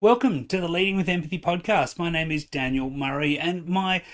Welcome to the Leading with Empathy podcast. My name is Daniel Murray, and my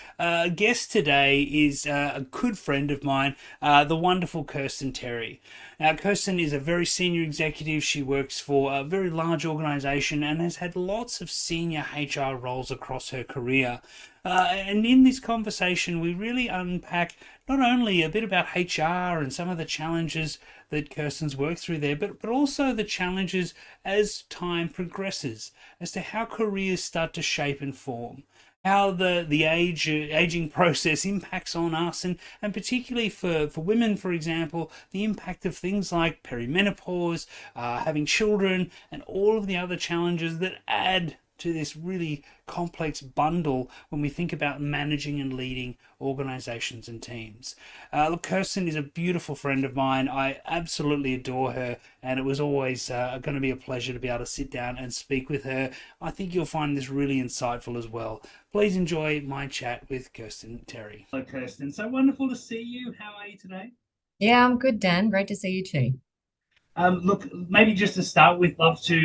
guest today is a good friend of mine, the wonderful Kirsten Terry. Now, Kirsten is a very senior executive. She works for a very large organisation and has had lots of senior HR roles across her career. And in this conversation, we really unpack not only a bit about HR and some of the challenges that Kirsten's worked through there, but also the challenges as time progresses, as to how careers start to shape and form, how the aging process impacts on us, and particularly for women, for example, the impact of things like perimenopause, having children, and all of the other challenges that add to this really complex bundle when we think about managing and leading organizations and teams. Look, Kirsten is a beautiful friend of mine. I absolutely adore her, and it was always going to be a pleasure to be able to sit down and speak with her. I think you'll find this really insightful as well. Please enjoy my chat with Kirsten Terry. Hello, Kirsten. So wonderful to see you. How are you today? Yeah, I'm good, Dan. Great to see you too. Look, maybe just to start with, love to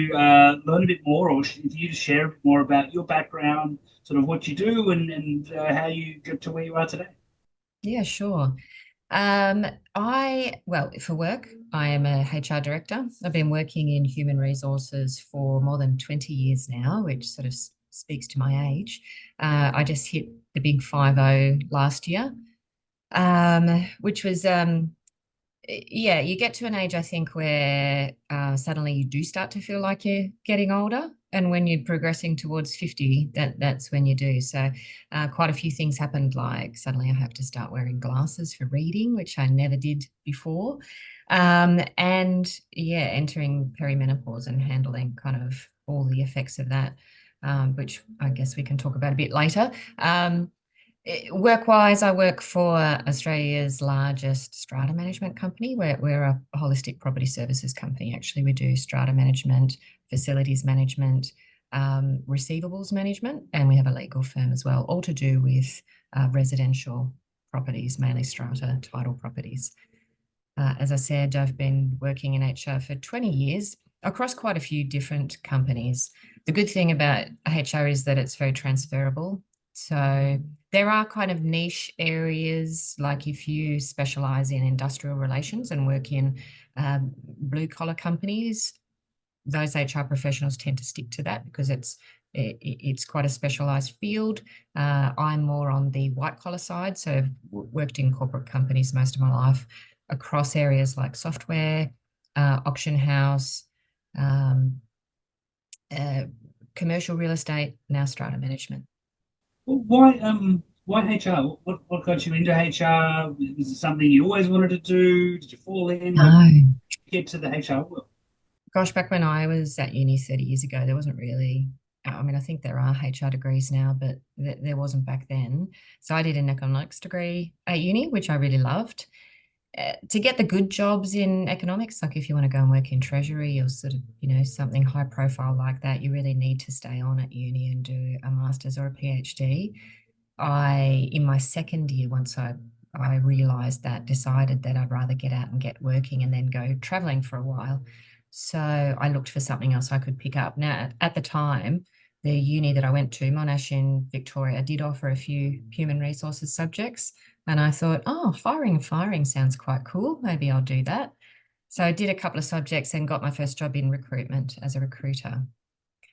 learn a bit more, or for you to share a bit more about your background, sort of what you do, and how you get to where you are today. Yeah, sure. For work, I am a HR director. I've been working in human resources for more than 20 years now, which sort of speaks to my age. I just hit the big 50 last year, which was yeah, you get to an age, I think, where suddenly you do start to feel like you're getting older. And when you're progressing towards 50, that's when you do. So quite a few things happened, like suddenly I have to start wearing glasses for reading, which I never did before. And yeah, entering perimenopause and handling kind of all the effects of that, which I guess we can talk about a bit later. Work-wise, I work for Australia's largest strata management company. We're a holistic property services company. Actually, we do strata management, facilities management, receivables management, and we have a legal firm as well, all to do with residential properties, mainly strata title properties. As I said, I've been working in HR for 20 years across quite a few different companies. The good thing about HR is that it's very transferable. So there are kind of niche areas, like if you specialize in industrial relations and work in blue collar companies, those HR professionals tend to stick to that because it's quite a specialized field. I'm more on the white collar side, so I've worked in corporate companies most of my life across areas like software, auction house, um, uh, commercial real estate, now strata management. Well, why HR? What got you into HR? Was it something you always wanted to do? Did you fall in? Like, No. get to the HR world? Gosh, back when I was at uni 30 years ago, there wasn't really, I mean, I think there are HR degrees now, but there wasn't back then. So I did an economics degree at uni, which I really loved. To get the good jobs in economics, like if you want to go and work in treasury or sort of, something high profile like that, you really need to stay on at uni and do a master's or a PhD. In my second year, once I realized that, decided that I'd rather get out and get working and then go traveling for a while. So I looked for something else I could pick up. Now, at the time, the uni that I went to, Monash in Victoria, did offer a few human resources subjects. And I thought, oh, hiring and firing sounds quite cool. Maybe I'll do that. So I did a couple of subjects and got my first job in recruitment as a recruiter,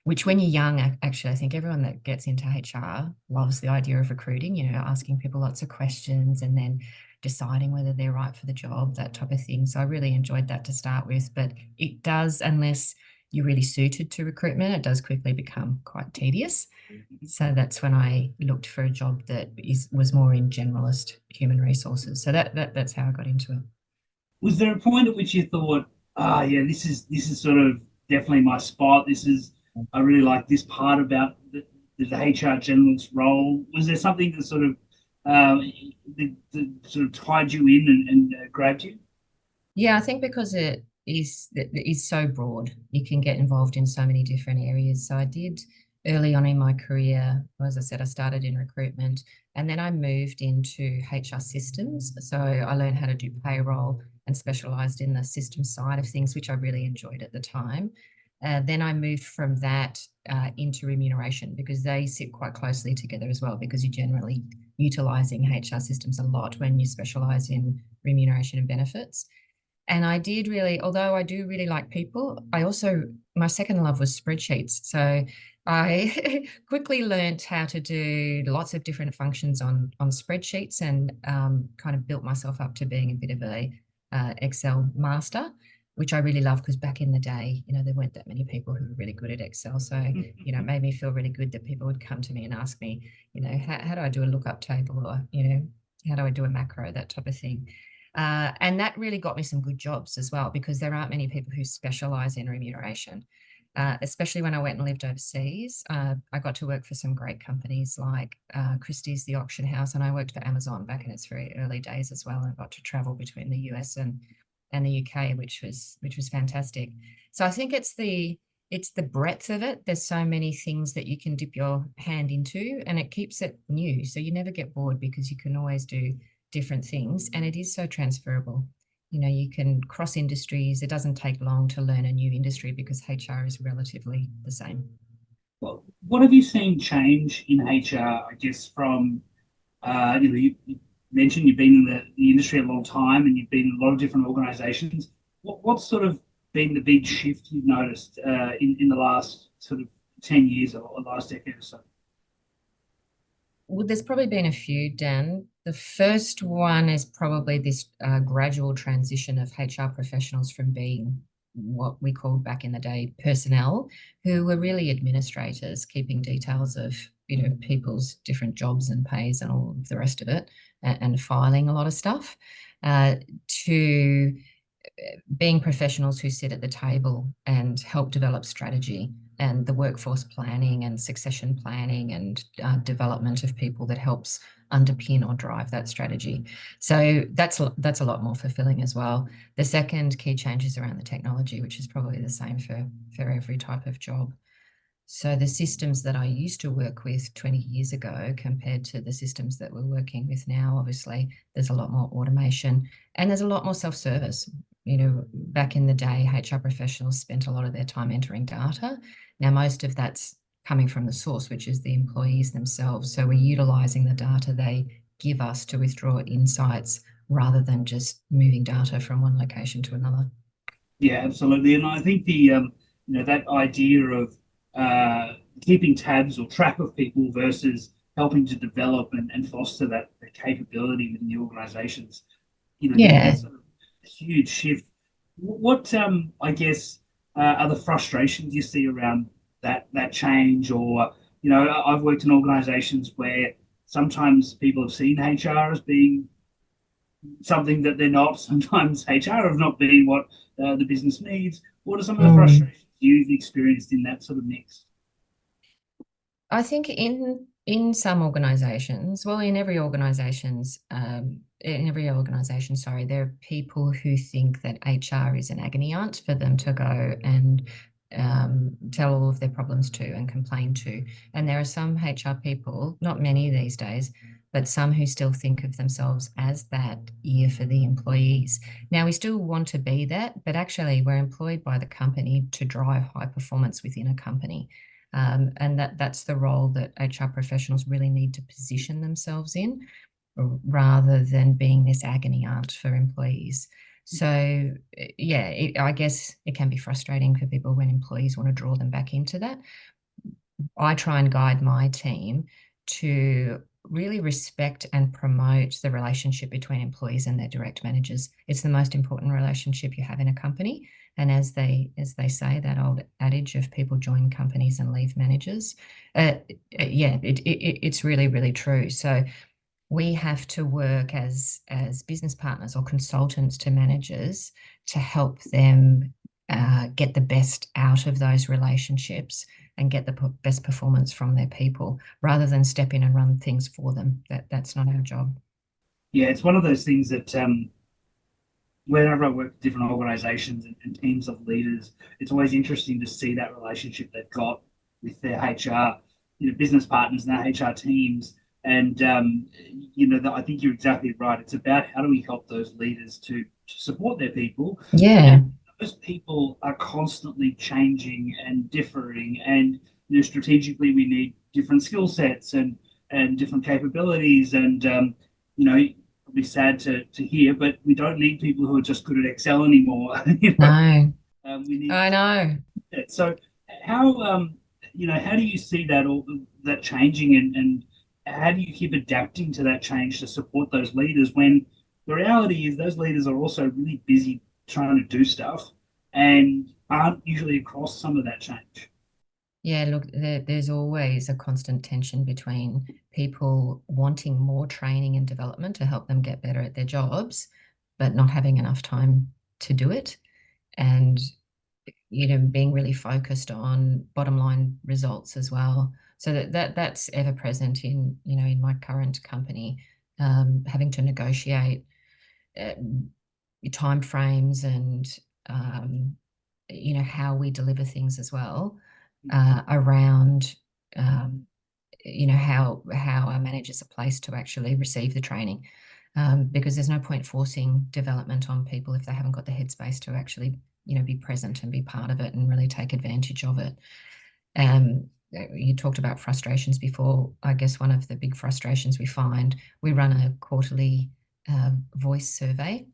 which when you're young, actually, I think everyone that gets into HR loves the idea of recruiting, asking people lots of questions and then deciding whether they're right for the job, that type of thing. So I really enjoyed that to start with. But it does, unless you're really suited to recruitment, it does quickly become quite tedious. So that's when I looked for a job that was more in generalist human resources. So that's how I got into it. Was there a point at which you thought, yeah, this is sort of definitely my spot. I really like this part about the HR generalist role. Was there something that sort of that sort of tied you in and grabbed you? Yeah, I think because it is so broad, you can get involved in so many different areas. So I did early on in my career, as I said, I started in recruitment and then I moved into HR systems. So I learned how to do payroll and specialized in the system side of things, which I really enjoyed at the time. Then I moved from that into remuneration because they sit quite closely together as well, because you're generally utilizing HR systems a lot when you specialize in remuneration and benefits. And I did really, although I do really like people, I also, my second love was spreadsheets. So I quickly learned how to do lots of different functions on spreadsheets, and kind of built myself up to being a bit of a Excel master, which I really love, because back in the day, there weren't that many people who were really good at Excel. So, it made me feel really good that people would come to me and ask me, how do I do a lookup table, or, how do I do a macro, that type of thing. And that really got me some good jobs as well, because there aren't many people who specialize in remuneration. Especially when I went and lived overseas, I got to work for some great companies like Christie's, the auction house, and I worked for Amazon back in its very early days as well. And I got to travel between the US and the UK, which was fantastic. So I think it's the breadth of it. There's so many things that you can dip your hand into, and it keeps it new. So you never get bored, because you can always do different things, and it is so transferable. You can cross industries. It doesn't take long to learn a new industry, because HR is relatively the same. Well, what have you seen change in HR, I guess, from, you mentioned you've been in the industry a long time and you've been in a lot of different organizations. What's sort of been the big shift you've noticed in the last sort of 10 years or last decade or so? Well, there's probably been a few, Dan. The first one is probably this gradual transition of HR professionals from being what we called back in the day personnel, who were really administrators, keeping details of people's different jobs and pays and all of the rest of it, and filing a lot of stuff, to being professionals who sit at the table and help develop strategy, and the workforce planning and succession planning, and development of people that helps underpin or drive that strategy. So that's a lot more fulfilling as well. The second key change is around the technology, which is probably the same for every type of job. So the systems that I used to work with 20 years ago compared to the systems that we're working with now, obviously there's a lot more automation, and there's a lot more self-service. Back in the day, HR professionals spent a lot of their time entering data. Now, most of that's coming from the source, which is the employees themselves. So we're utilizing the data they give us to withdraw insights, rather than just moving data from one location to another. Yeah, absolutely. And I think that idea of keeping tabs or track of people versus helping to develop and foster that capability within the organizations, Yeah. that's sort of a huge shift. What I guess are the frustrations you see around that change? Or I've worked in organizations where sometimes people have seen HR as being something that they're not. Sometimes HR have not been what the business needs. What are some of the Mm. frustrations you've experienced in that sort of mix? I think in some organizations, well, in every organization, sorry, there are people who think that HR is an agony aunt for them to go and tell all of their problems to and complain to. And there are some HR people, not many these days, but some who still think of themselves as that ear for the employees. Now, we still want to be that, but actually, we're employed by the company to drive high performance within a company. And that's the role that HR professionals really need to position themselves in, rather than being this agony aunt for employees. So, yeah, I guess it can be frustrating for people when employees want to draw them back into that. I try and guide my team to really respect and promote the relationship between employees and their direct managers. It's the most important relationship you have in a company. And as they say, that old adage of people join companies and leave managers, yeah, it's really, really true. So we have to work as business partners or consultants to managers to help them get the best out of those relationships and get the best performance from their people, rather than step in and run things for them. That's not our job. Yeah, it's one of those things that whenever I work with different organizations and teams of leaders, it's always interesting to see that relationship they've got with their HR, business partners and their HR teams. And I think you're exactly right. It's about how do we help those leaders to support their people and Yeah. those people are constantly changing and differing, and strategically we need different skill sets and different capabilities, and probably sad to hear, but we don't need people who are just good at Excel anymore. No, We need I know. so how how do you see that all that changing, and how do you keep adapting to that change to support those leaders when the reality is those leaders are also really busy trying to do stuff and aren't usually across some of that change? Yeah, look, there's always a constant tension between people wanting more training and development to help them get better at their jobs, but not having enough time to do it. And, being really focused on bottom line results as well. So that's ever present in my current company, having to negotiate uh, time frames and um, how we deliver things as well, around how our managers are placed to actually receive the training, because there's no point forcing development on people if they haven't got the headspace to actually be present and be part of it and really take advantage of it. You talked about frustrations before. I guess one of the big frustrations we find, we run a quarterly voice survey,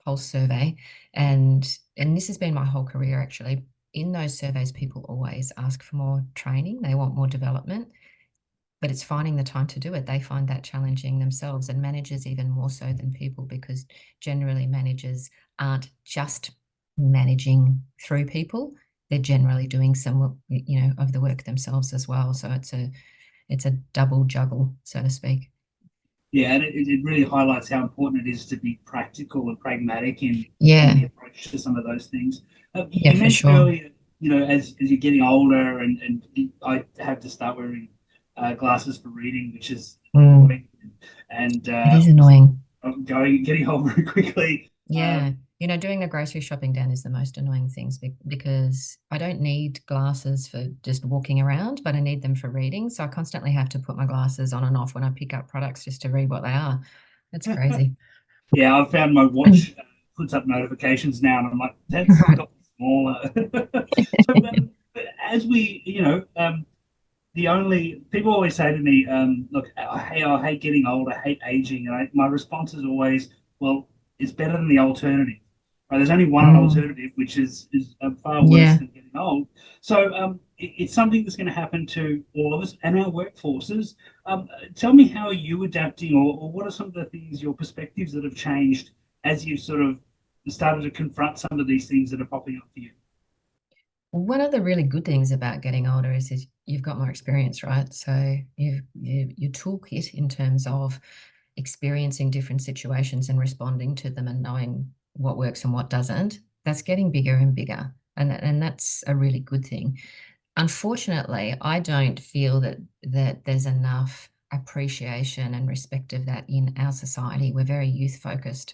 pulse survey, and this has been my whole career actually. In those surveys, people always ask for more training. They want more development, but it's finding the time to do it. They find that challenging themselves, and managers even more so than people, because generally managers aren't just managing through people. They're generally doing some, of the work themselves as well. So it's a double juggle, so to speak. Yeah, and it really highlights how important it is to be practical and pragmatic in Yeah, the approach to some of those things. yeah, You for mentioned sure. earlier, as you're getting older, and I have to start wearing glasses for reading, which is Mm, annoying, and it is annoying. I'm getting old very quickly. Yeah. Doing the grocery shopping down is the most annoying things because I don't need glasses for just walking around, but I need them for reading. So I constantly have to put my glasses on and off when I pick up products just to read what they are. It's crazy. Yeah, I've found my watch puts up notifications now, and I'm like, that's Right. got smaller. So, but as we, the only people always say to me, look, I hate getting old, I hate aging, and my response is always, well, it's better than the alternative. Right? There's only one Mm, alternative, which is far worse yeah. than getting old. So it's something that's going to happen to all of us and our workforces. Tell me, how are you adapting, or what are some of the things, your perspectives that have changed as you sort of started to confront some of these things that are popping up for you? One of the really good things about getting older is you've got more experience, right? So your toolkit in terms of experiencing different situations and responding to them and knowing what works and what doesn't, that's getting bigger and bigger. And that's a really good thing. Unfortunately, I don't feel that there's enough appreciation and respect of that in our society. We're very youth focused,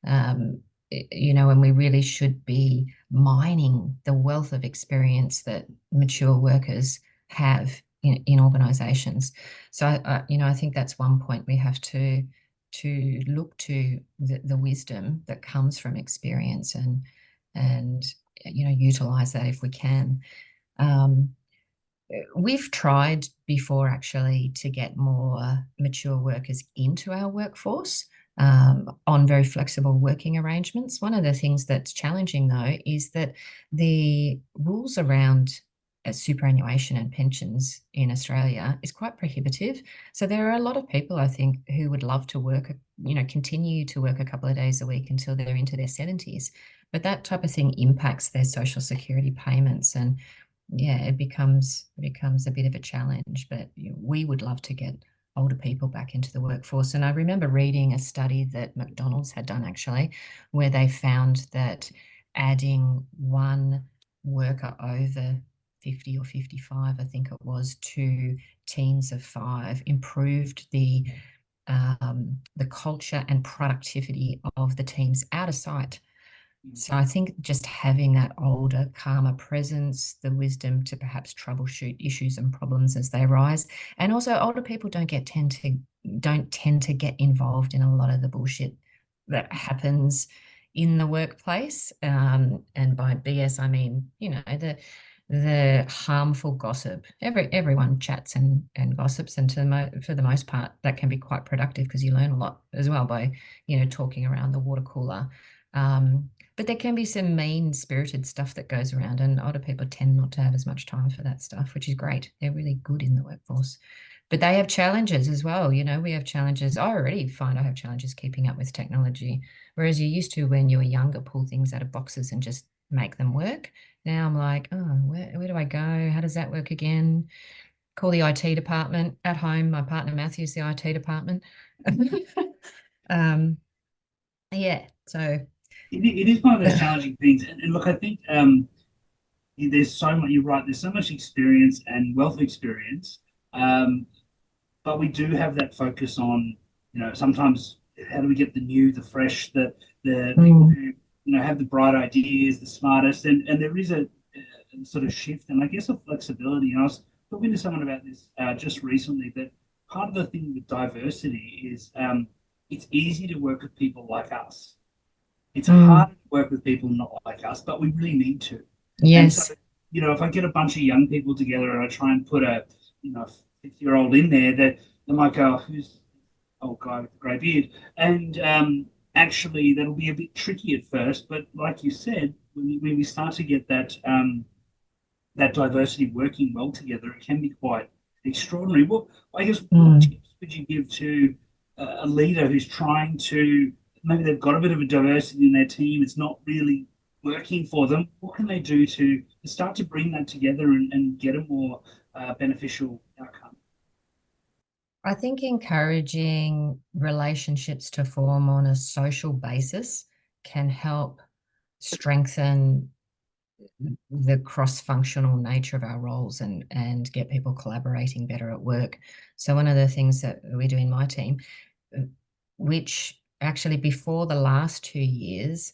um, and we really should be mining the wealth of experience that mature workers have in organizations. So, I think that's one point we have to look to the wisdom that comes from experience and utilize that if we can. Um, we've tried before actually to get more mature workers into our workforce, on very flexible working arrangements. One of the things that's challenging though is that the rules around superannuation and pensions in Australia is quite prohibitive. So there are a lot of people, I think, who would love to work, continue to work a couple of days a week until they're into their 70s. But that type of thing impacts their social security payments, and yeah, it becomes a bit of a challenge, but we would love to get older people back into the workforce. And I remember reading a study that McDonald's had done actually, where they found that adding one worker over 50 or 55, I think it was, to teams of five improved the culture and productivity of the teams out of sight. So I think just having that older, calmer presence, the wisdom to perhaps troubleshoot issues and problems as they arise, and also older people don't tend to get involved in a lot of the bullshit that happens in the workplace. And by BS, I mean, the harmful gossip. Everyone chats and gossips, and for the most part, that can be quite productive because you learn a lot as well by, talking around the water cooler. But there can be some mean-spirited stuff that goes around, and older people tend not to have as much time for that stuff, which is great. They're really good in the workforce. But they have challenges as well. We have challenges. I already find I have challenges keeping up with technology, whereas you used to, when you were younger, pull things out of boxes and just make them work. Now I'm like, oh, where do I go? How does that work again? Call the IT department at home. My partner Matthew's the IT department. um, yeah, so It is one of those challenging things. And look, I think there's so much, you're right, there's so much experience and wealth of experience. Um, but we do have that focus on, sometimes how do we get the new, the fresh, the people mm, who, have the bright ideas, the smartest, and there is a sort of shift and I guess a flexibility. And I was talking to someone about this just recently that part of the thing with diversity is it's easy to work with people like us. It's hard mm, to work with people not like us, but we really need to. And so, yes. if I get a bunch of young people together and I try and put a, 50-year-old in there, that they might go, who's old guy with the grey beard? And actually, that'll be a bit tricky at first. But like you said, when we start to get that diversity working well together, it can be quite extraordinary. Well, I guess what Mm. tips would you give to a leader who's trying to maybe they've got a bit of a diversity in their team, it's not really working for them? What can they do to start to bring that together and get a more beneficial outcome? I think encouraging relationships to form on a social basis can help strengthen the cross-functional nature of our roles and get people collaborating better at work. So one of the things that we do in my team, uh, which actually before the last 2 years,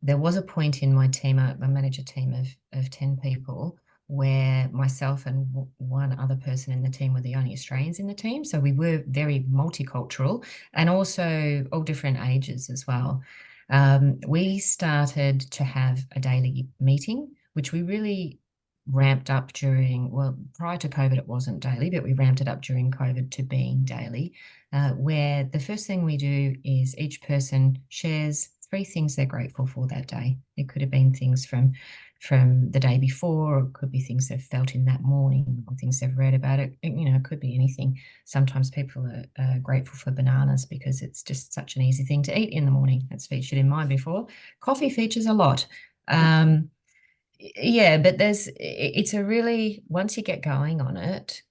there was a point in my team, I manage a team of 10 people, where myself and one other person in the team were the only Australians in the team. So we were very multicultural and also all different ages as well. We started to have a daily meeting, which we really ramped up well, prior to COVID, it wasn't daily, but we ramped it up during COVID to being daily, where the first thing we do is each person shares 3 things they're grateful for that day. It could have been things from the day before, or it could be things they've felt in that morning, or things they've read about it. It could be anything. Sometimes people are grateful for bananas because it's just such an easy thing to eat in the morning. That's featured in mine before. Coffee features a lot. Um, yeah, but it's a really, once you get going on it,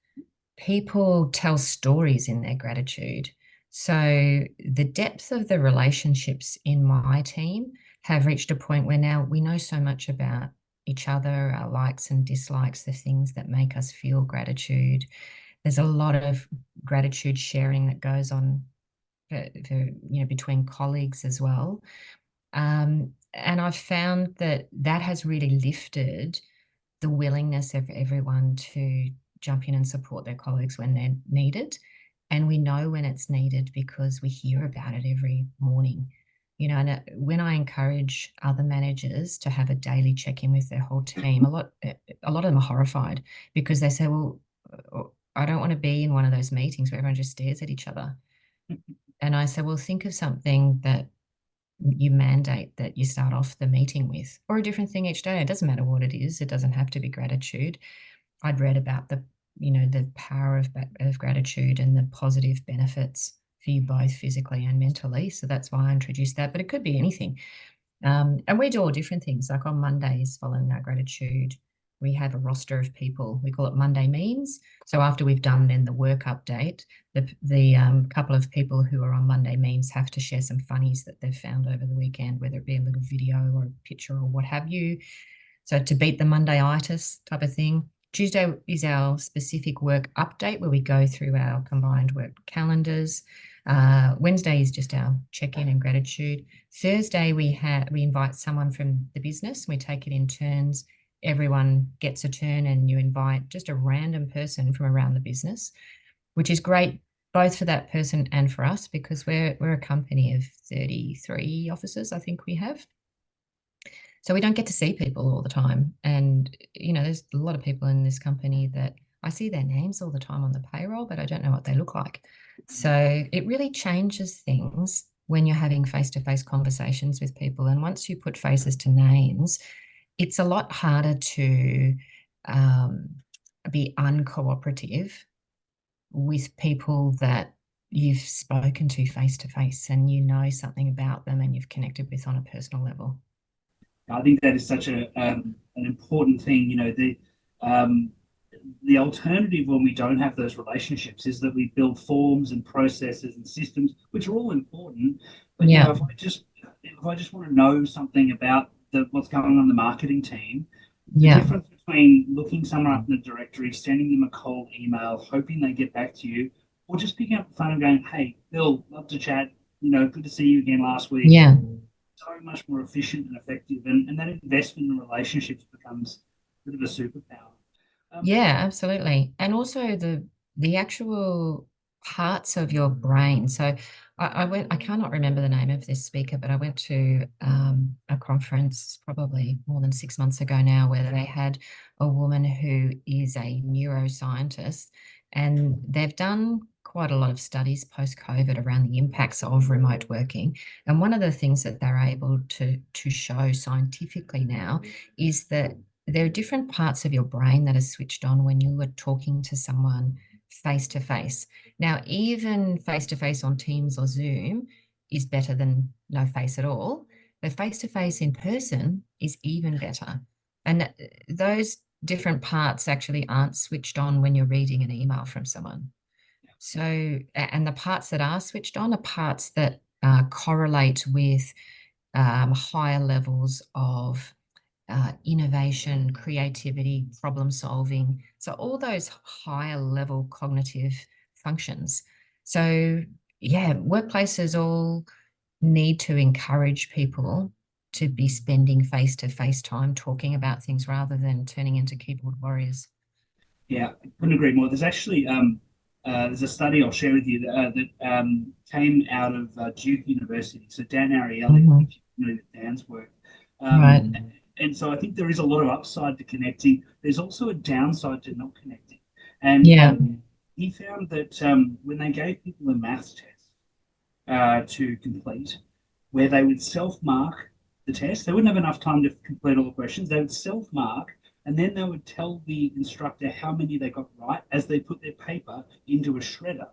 people tell stories in their gratitude. So the depth of the relationships in my team have reached a point where now we know so much about each other, our likes and dislikes, the things that make us feel gratitude. There's a lot of gratitude sharing that goes on between colleagues as well. And I've found that has really lifted the willingness of everyone to jump in and support their colleagues when they're needed. And we know when it's needed because we hear about it every morning. And when I encourage other managers to have a daily check-in with their whole team, a lot of them are horrified because they say, well, I don't want to be in one of those meetings where everyone just stares at each other. And I say, well, think of something that you mandate that you start off the meeting with, or a different thing each day. It doesn't matter what it is. It doesn't have to be gratitude. I'd read about the power of gratitude and the positive benefits for you both physically and mentally. So that's why I introduced that. But it could be anything. And we do all different things. Like on Mondays, following our gratitude, we have a roster of people. We call it Monday Memes. So after we've done then the work update, the couple of people who are on Monday Memes have to share some funnies that they've found over the weekend, whether it be a little video or a picture or what have you. So to beat the Monday-itis type of thing. Tuesday is our specific work update where we go through our combined work calendars. Wednesday is just our check-in and gratitude. Thursday we invite someone from the business. We take it in turns. Everyone gets a turn, and you invite just a random person from around the business, which is great both for that person and for us, because we're a company of 33 officers, I think we have. So we don't get to see people all the time. And, there's a lot of people in this company that I see their names all the time on the payroll, but I don't know what they look like. So it really changes things when you're having face-to-face conversations with people. And once you put faces to names, it's a lot harder to um, be uncooperative with people that you've spoken to face to face and you know something about them and you've connected with on a personal level. I think that is such an important thing. Um, the alternative when we don't have those relationships is that we build forms and processes and systems, which are all important. But Yeah, if I just want to know something about what's going on in the marketing team, the yeah, difference between looking someone up in the directory, sending them a cold email, hoping they get back to you, or just picking up the phone and going, "Hey, Bill, love to chat. Good to see you again last week." yeah. So much more efficient and effective, and that investment in relationships becomes a bit of a superpower. Um, Yeah, absolutely. And also the actual parts of your brain. So I cannot remember the name of this speaker, but I went to a conference probably more than 6 months ago now, where they had a woman who is a neuroscientist, and they've done quite a lot of studies post-COVID around the impacts of remote working. And one of the things that they're able to show scientifically now is that there are different parts of your brain that are switched on when you are talking to someone face to face. Now, even face to face on Teams or Zoom is better than no face at all. But face to face in person is even better. And those different parts actually aren't switched on when you're reading an email from someone. So, and the parts that are switched on are parts that correlate with higher levels of innovation, creativity, problem solving. So, all those higher level cognitive functions. So, yeah, workplaces all need to encourage people to be spending face to face time talking about things rather than turning into keyboard warriors. Yeah, I couldn't agree more. There's a study I'll share with you that came out of Duke University. So Dan Ariely, Mhm. if you know Dan's work, Right. and so I think there is a lot of upside to connecting. There's also a downside to not connecting, and Yeah. he found that when they gave people a maths test to complete, where they would self mark the test. They wouldn't have enough time to complete all the questions. They would self mark and then they would tell the instructor how many they got right as they put their paper into a shredder.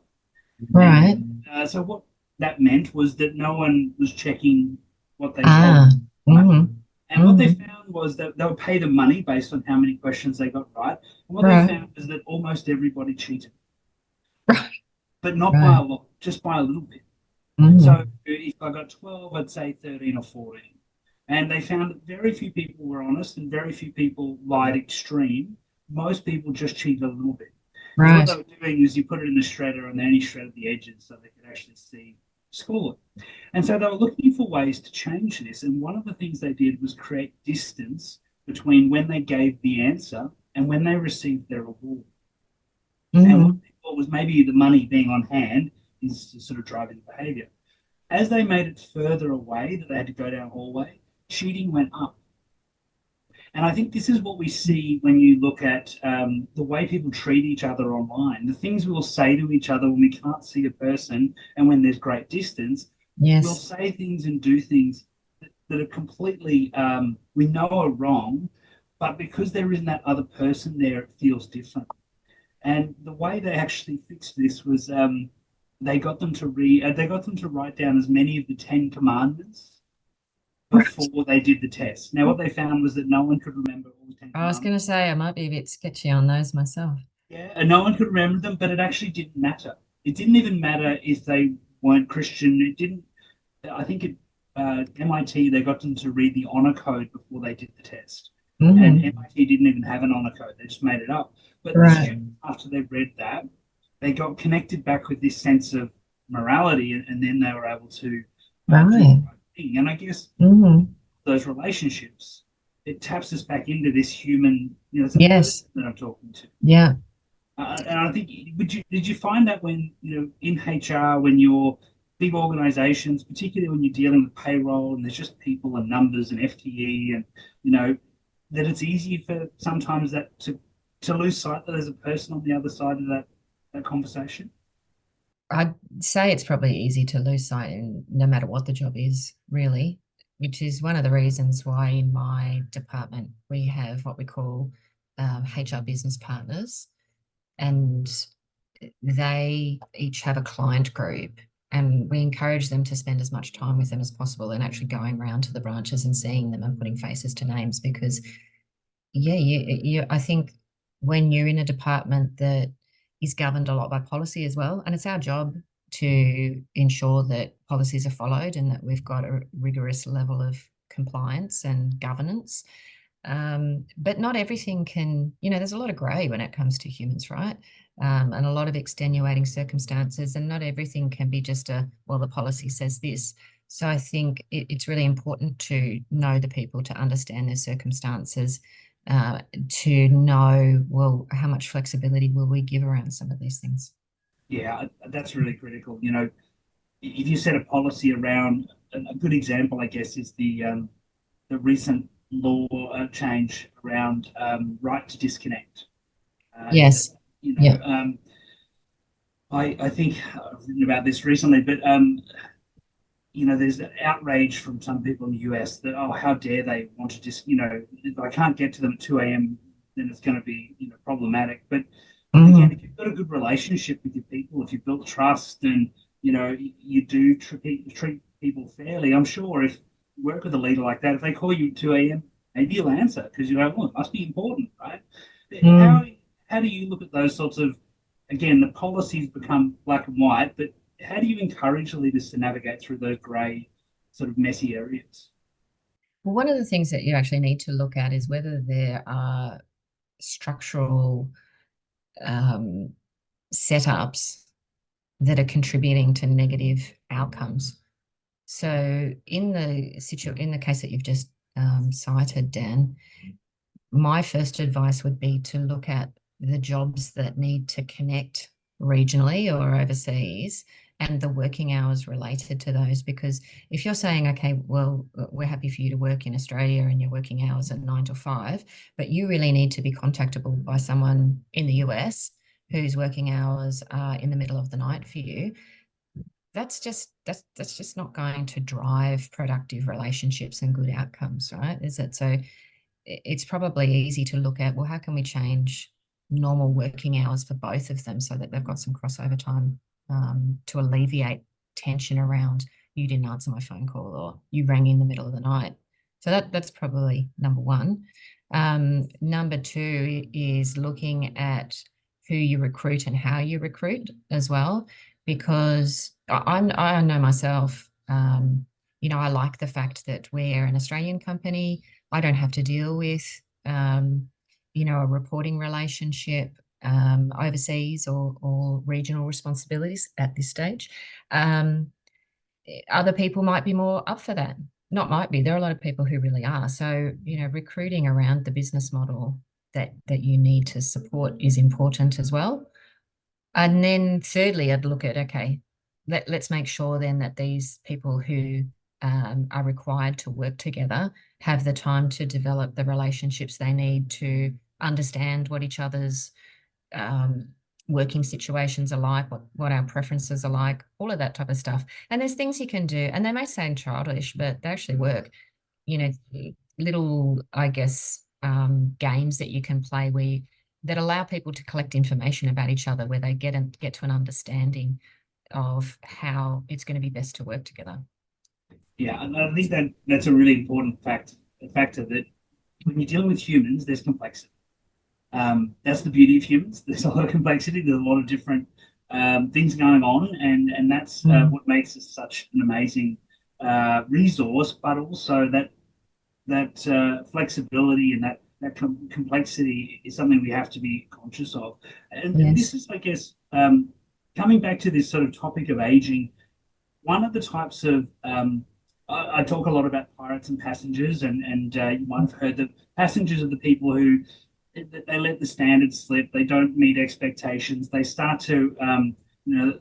Right. And so what that meant was that no one was checking what they told Ah. them, right? Mm-hmm. And what they Mm-hmm. found was that they would pay them money based on how many questions they got right. And what they Right. found was that almost everybody cheated, Right. but not by Right. a lot, just by a little bit. So Mm-hmm. if I got 12, I'd say 13 or 14. And they found that very few people were honest and very few people lied extreme. Most people just cheated a little bit. Because what Right. they were doing is you put it in the shredder and they only shredded the edges so they could actually see score it. And so they were looking for ways to change this. And one of the things they did was create distance between when they gave the answer and when they received their reward. And what Mm-hmm. they thought was maybe the money being on hand is sort of driving the behavior. As they made it further away, that they had to go down a hallway, cheating went up. And I think this is what we see when you look at the way people treat each other online. The things we'll say to each other when we can't see a person and when there's great distance, we'll Yes. say things and do things that are completely, we know are wrong, but because there isn't that other person there, it feels different. And the way they actually fixed this was they got them to write down as many of the Ten Commandments Right. before they did the test. Now, what they found was that no one could remember all the Ten I was going to Commandments. say I might be a bit sketchy on those myself. Yeah, and no one could remember them, but it actually didn't matter. It didn't even matter if they weren't Christian. It didn't. I think at MIT they got them to read the honor code before they did the test, and Mm-hmm. MIT didn't even have an honor code; they just made it up. But the Right. students, after they read that, they got connected back with this sense of morality, and then they were able to do the Right. right thing. And I guess Mm-hmm. those relationships, it taps us back into this human. It's a person Yes. that I'm talking to. Yeah. And I think, did you find that when, in HR, when you're big organizations, particularly when you're dealing with payroll and there's just people and numbers and FTE and, you know, that it's easy for sometimes that to lose sight that there's a person on the other side of that conversation? I'd say it's probably easy to lose sight in no matter what the job is, really, which is one of the reasons why in my department we have what we call HR business partners, and they each have a client group. And we encourage them to spend as much time with them as possible and actually going around to the branches and seeing them and putting faces to names because yeah, I think when you're in a department that is governed a lot by policy as well, and it's our job to ensure that policies are followed and that we've got a rigorous level of compliance and governance. But not everything can, there's a lot of grey when it comes to humans, right? And a lot of extenuating circumstances, and not everything can be just well, the policy says this. So I think it's really important to know the people, to understand their circumstances, to know, well, how much flexibility will we give around some of these things? Yeah, that's really critical. If you set a policy around, a good example, I guess, is the recent law change around right to disconnect. Yes. You know, Yeah. I think I've written about this recently, but there's outrage from some people in the US that, oh, how dare they want to just, if I can't get to them at 2 a.m., then it's going to be, problematic. But again, Mhm. if you've got a good relationship with your people, if you build trust and, you do treat people fairly, I'm sure if you work with a leader like that, if they call you at 2 a.m., maybe you'll answer because you go, well, it must be important, right? How, Mm. how do you look at those sorts of, again, the policies become black and white, but how do you encourage the leaders to navigate through those grey, sort of messy areas? Well, one of the things that you actually need to look at is whether there are structural um, setups that are contributing to negative outcomes. So in the case that you've just cited, Dan, my first advice would be to look at the jobs that need to connect regionally or overseas and the working hours related to those. Because if you're saying, okay, well, we're happy for you to work in Australia and your working hours are 9 to 5, but you really need to be contactable by someone in the US whose working hours are in the middle of the night for you, that's just not going to drive productive relationships and good outcomes, right? Is it? So it's probably easy to look at, well, how can we change normal working hours for both of them so that they've got some crossover time, to alleviate tension around you didn't answer my phone call or you rang in the middle of the night. So that's probably number one. Number two is looking at who you recruit and how you recruit as well, because I know myself. I like the fact that we're an Australian company. I don't have to deal with, a reporting relationship overseas or regional responsibilities at this stage. Um, Other people might be more up for that. Not might be. There are a lot of people who really are. So, recruiting around the business model that you need to support is important as well. And then thirdly, I'd look at, okay, let's make sure then that these people who are required to work together have the time to develop the relationships they need to understand what each other's um, working situations are like, what our preferences are like, all of that type of stuff. And there's things you can do, and they may sound childish, but they actually work. You know, little, I guess, games that you can play that allow people to collect information about each other, where they get to an understanding of how it's going to be best to work together. Yeah, and I think that's a really important factor that when you're dealing with humans, there's complexity. That's the beauty of humans. There's a lot of complexity. There's a lot of different things going on, and that's Mm. what makes us such an amazing resource. But also that flexibility and that complexity is something we have to be conscious of. And this Yes. is, I guess, coming back to this sort of topic of aging. One of the types of I talk a lot about pirates and passengers, and you might have heard that passengers are the people who they let the standards slip. They don't meet expectations. They start to,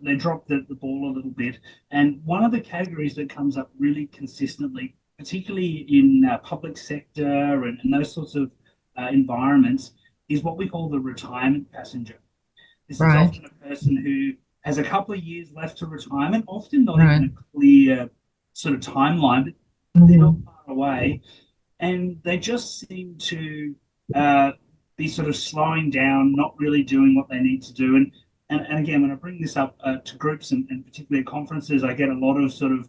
they drop the ball a little bit. And one of the categories that comes up really consistently, particularly in public sector and those sorts of environments, is what we call the retirement passenger. This is Right. often a person who has a couple of years left to retirement, often not even Right. a clear sort of timeline, but they're not Mhm. far away, and they just seem to uh, be sort of slowing down, not really doing what they need to do. And again, when I bring this up to groups and particularly at conferences, I get a lot of sort of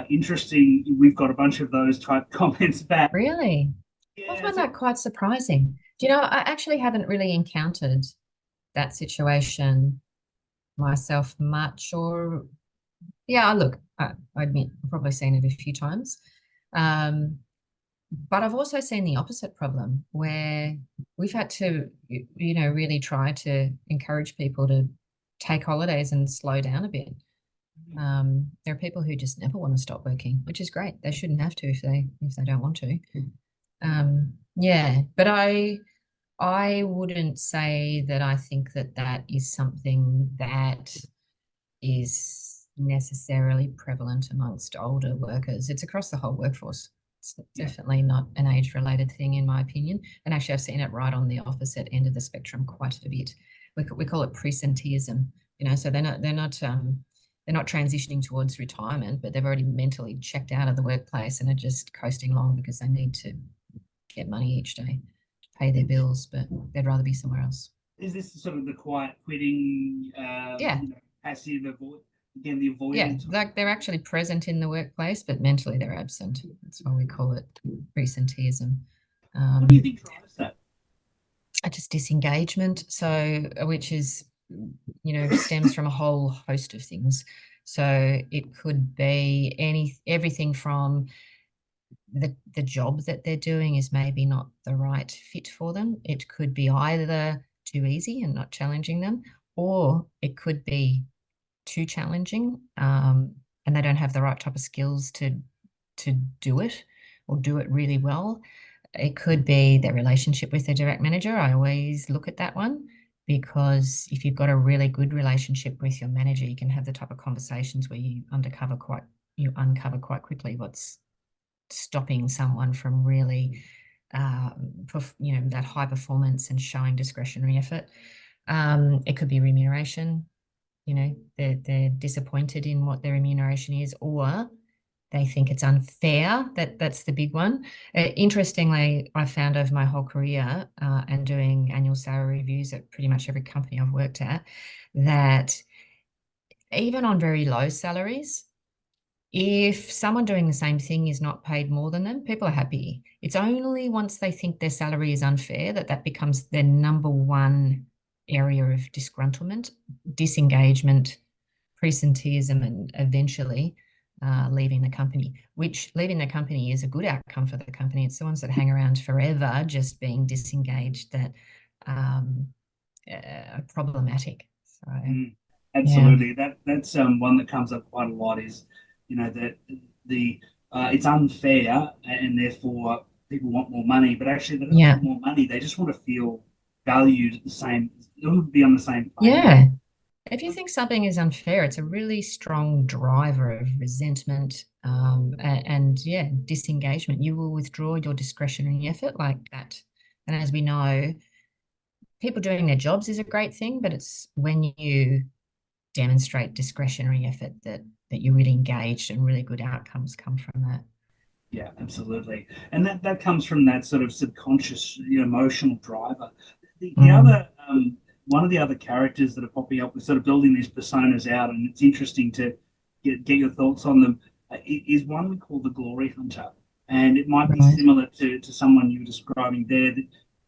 interesting. We've got a bunch of those type comments back. Really? I Yeah, find that quite surprising. Do you know, I actually haven't really encountered that situation myself much, or yeah, look, I admit I've probably seen it a few times. Um, but I've also seen the opposite problem where we've had to, really try to encourage people to take holidays and slow down a bit. There are people who just never want to stop working, which is great. They shouldn't have to if they don't want to. Yeah, but I wouldn't say that I think that that is something that is necessarily prevalent amongst older workers. It's across the whole workforce. It's yeah. definitely not an age-related thing, in my opinion. And actually, I've seen it right on the opposite end of the spectrum quite a bit. We call it presenteeism. So they're not transitioning towards retirement, but they've already mentally checked out of the workplace and are just coasting along because they need to get money each day to pay their bills, but they'd rather be somewhere else. Is this sort of the quiet quitting, Yeah, passive avoid again the yeah, avoidance? like they're actually present in the workplace, but mentally they're absent. That's why we call it presenteeism. What do you Um, think drives that? just disengagement. So, which is, stems from a whole host of things. So it could be everything from the job that they're doing is maybe not the right fit for them. It could be either too easy and not challenging them, or it could be too challenging, and they don't have the right type of skills to do it or do it really well. It could be their relationship with their direct manager. I always look at that one because if you've got a really good relationship with your manager, you can have the type of conversations where you uncover quite quickly what's stopping someone from really, that high performance and showing discretionary effort. It could be remuneration. They're disappointed in what their remuneration is, or they think it's unfair. That's the big one. Interestingly, I found over my whole career and doing annual salary reviews at pretty much every company I've worked at, that even on very low salaries, if someone doing the same thing is not paid more than them, people are happy. It's only once they think their salary is unfair that becomes their number one area of disgruntlement, disengagement, presenteeism, and eventually leaving the company, which leaving the company is a good outcome for the company. It's the ones that hang around forever just being disengaged that um, are problematic. So, Mm, yeah. absolutely. That's one that comes up quite a lot is, that the it's unfair and therefore people want more money, but actually they don't Yeah. want more money. They just want to feel valued the same. They want to be on the same playing field. Yeah. If you think something is unfair, it's a really strong driver of resentment, and yeah, disengagement. You will withdraw your discretionary effort like that. And as we know, people doing their jobs is a great thing, but it's when you demonstrate discretionary effort that you're really engaged and really good outcomes come from that. Yeah, absolutely. And that comes from that sort of subconscious, emotional driver. The Mm, other one of the other characters that are popping up, we're sort of building these personas out, and it's interesting to get your thoughts on them. Is one we call the glory hunter, and it might be right. similar to someone you were describing there.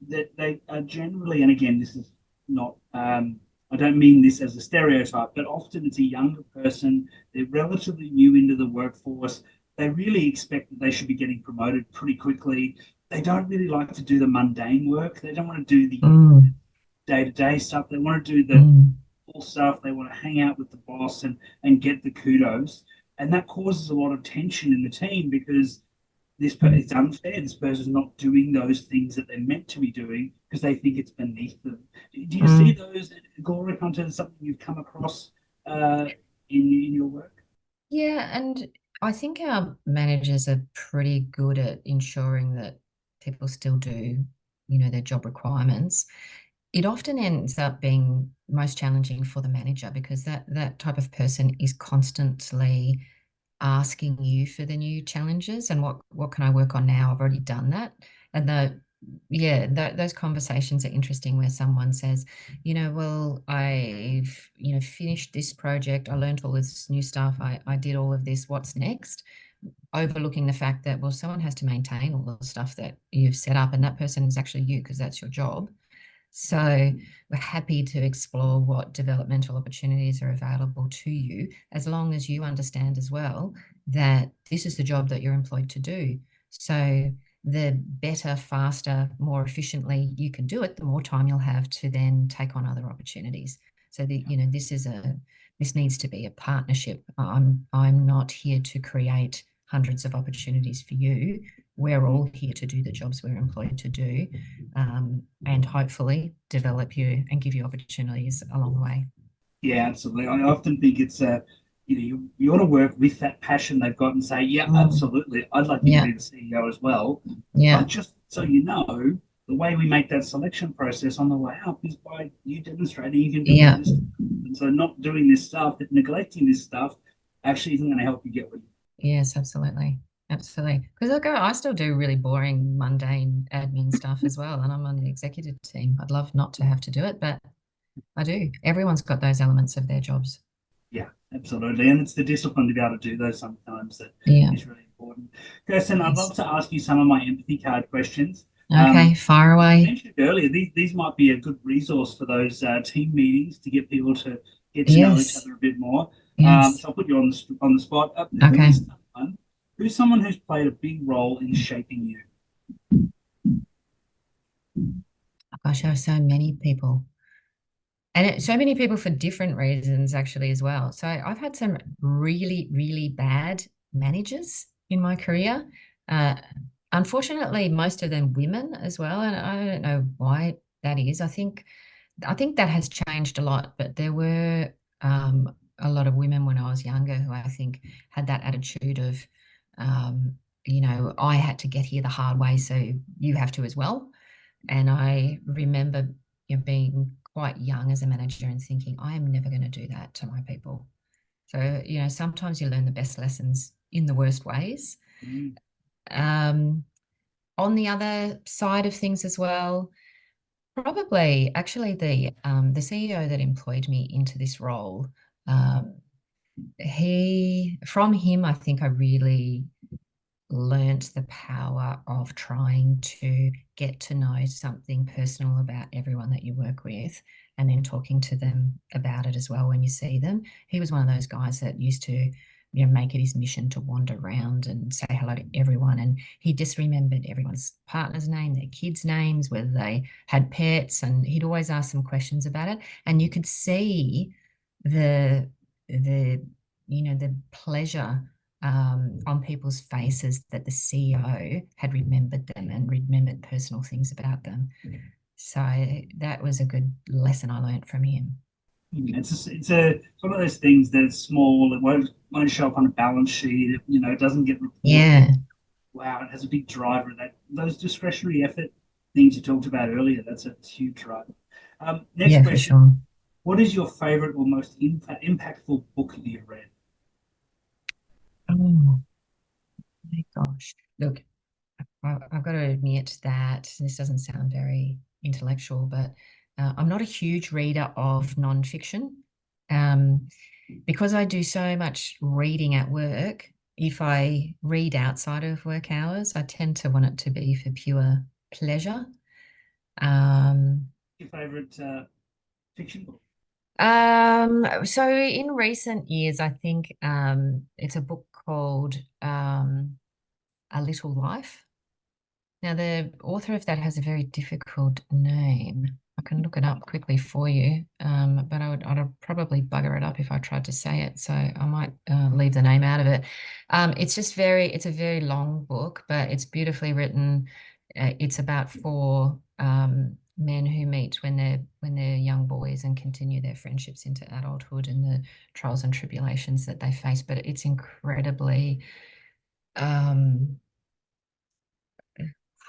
That they are generally, and again, this is not. I don't mean this as a stereotype, but often it's a younger person. They're relatively new into the workforce. They really expect that they should be getting promoted pretty quickly. They don't really like to do the mundane work. They don't want to do the Mm, day to day stuff. They want to do the mm, cool stuff. They want to hang out with the boss and get the kudos. And that causes a lot of tension in the team because Mm. it's unfair. This person's not doing those things that they're meant to be doing because they think it's beneath them. Do you see Mm. those glory content as something you've come across uh, in your work? Yeah, and I think our managers are pretty good at ensuring that people still do, their job requirements. It often ends up being most challenging for the manager because that type of person is constantly asking you for the new challenges and what can I work on now? I've already done that. And those conversations are interesting where someone says, well, I've, finished this project. I learned all this new stuff. I did all of this. What's next? Overlooking the fact that, well, someone has to maintain all the stuff that you've set up, and that person is actually you because that's your job. So we're happy to explore what developmental opportunities are available to you, as long as you understand as well that this is the job that you're employed to do. So the better, faster, more efficiently you can do it, the more time you'll have to then take on other opportunities. So this needs to be a partnership. I'm not here to create hundreds of opportunities for you. We're all here to do the jobs we're employed to do, and hopefully develop you and give you opportunities along the way. Yeah, absolutely. I often think it's you want to work with that passion they've got and say, yeah, Mm, absolutely, I'd like you to yeah, be the CEO as well. yeah, But just so you know, the way we make that selection process on the way up is by you demonstrating you can do all yeah, this stuff. And so not doing this stuff, neglecting this stuff, actually isn't going to help you get what you. yes, absolutely. Absolutely. Because I still do really boring, mundane admin stuff as well. And I'm on the executive team. I'd love not to have to do it, but I do. Everyone's got those elements of their jobs. Yeah, absolutely. And it's the discipline to be able to do those sometimes that Yeah. is really important. Kirsten, I'd love Yes. to ask you some of my empathy card questions. Okay, fire As I away. mentioned earlier, these might be a good resource for those team meetings to get people to get to know each Yes. other a bit more. Yes. So I'll put you on the spot. Okay. Who's someone who's played a big role in shaping you? Gosh, there are so many people. And so many people for different reasons, actually, as well. So I've had some really, really bad managers in my career. Uh, Unfortunately, most of them women as well, and I don't know why that is. I think that has changed a lot, but there were a lot of women when I was younger who I think had that attitude of, I had to get here the hard way, so you have to as well. And I remember, being quite young as a manager and thinking, I am never going to do that to my people. So, sometimes you learn the best lessons in the worst ways. Mm, Um, on the other side of things as well, probably actually the CEO that employed me into this role, um, he from him, I think I really learnt the power of trying to get to know something personal about everyone that you work with and then talking to them about it as well when you see them. He was one of those guys that used to, make it his mission to wander around and say hello to everyone. And he just remembered everyone's partner's name, their kids' names, whether they had pets, and he'd always ask some questions about it. And you could see the the pleasure on people's faces that the CEO had remembered them and remembered personal things about them. So that was a good lesson I learned from him. it's one of those things that's small. It won't show up on a balance sheet. It doesn't get reported. Yeah, Wow, it has a big driver. Those discretionary effort things you talked about earlier. That's a huge driver. Next yeah, for question: sure. what is your favorite or most impactful book that you've read? Oh my gosh. Look, I've got to admit that this doesn't sound very intellectual, but I'm not a huge reader of nonfiction. Um, because I do so much reading at work, if I read outside of work hours, I tend to want it to be for pure pleasure. Um, Your favorite fiction book? so in recent years, I think it's a book called A Little Life. Now, the author of that has a very difficult name. I can look it up quickly for you, but I'd probably bugger it up if I tried to say it, so I might leave the name out of it. It's a very long book, but it's beautifully written. It's about four men who meet when they're young boys and continue their friendships into adulthood and the trials and tribulations that they face. But it's incredibly um,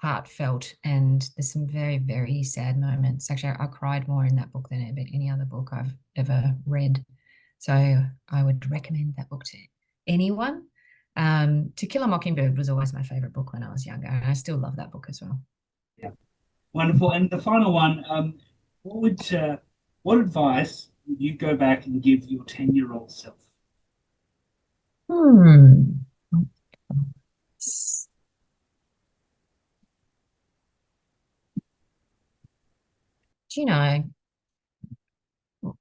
heartfelt, and there's some very, very sad moments. Actually, I cried more in that book than any other book I've ever read. So I would recommend that book to anyone. To Kill a Mockingbird was always my favorite book when I was younger, and I still love that book as well. Yeah, wonderful. And the final one, what advice would you go back and give your 10-year-old self? Hmm. Do you know,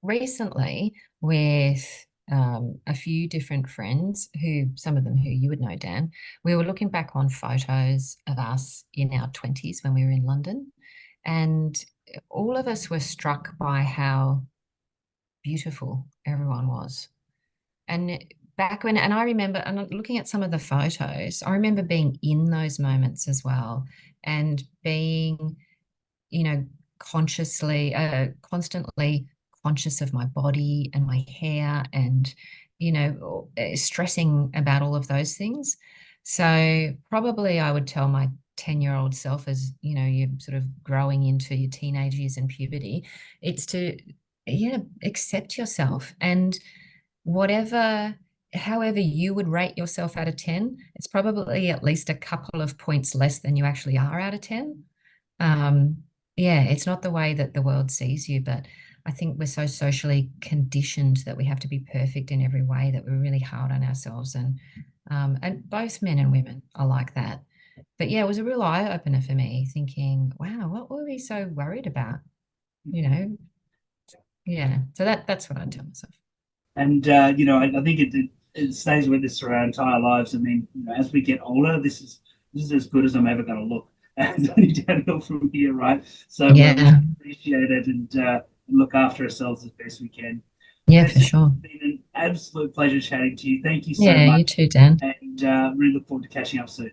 recently with a few different friends who, some of them who you would know, Dan, we were looking back on photos of us in our 20s when we were in London. And all of us were struck by how beautiful everyone was. And back when, and I remember, and looking at some of the photos, I remember being in those moments as well and being, you know, constantly conscious of my body and my hair and, stressing about all of those things. So probably I would tell my 10-year-old self as, you're sort of growing into your teenage years and puberty, it's to, yeah, accept yourself and whatever, however you would rate yourself out of 10, it's probably at least a couple of points less than you actually are out of 10. Um, yeah, it's not the way that the world sees you, but I think we're so socially conditioned that we have to be perfect in every way that we're really hard on ourselves. And both men and women are like that. But yeah, it was a real eye opener for me thinking, wow, what were we so worried about? You know? Yeah. So that's what I'd tell myself. And I think it stays with us through our entire lives. I mean, as we get older, this is as good as I'm ever going to look, and only downhill from here, right? So we Yeah. should appreciate it and look after ourselves as best we can. Yeah, for Kirsten, sure. it's been an absolute pleasure chatting to you. Thank you so Yeah, much, you too, Dan. and really look forward to catching up soon.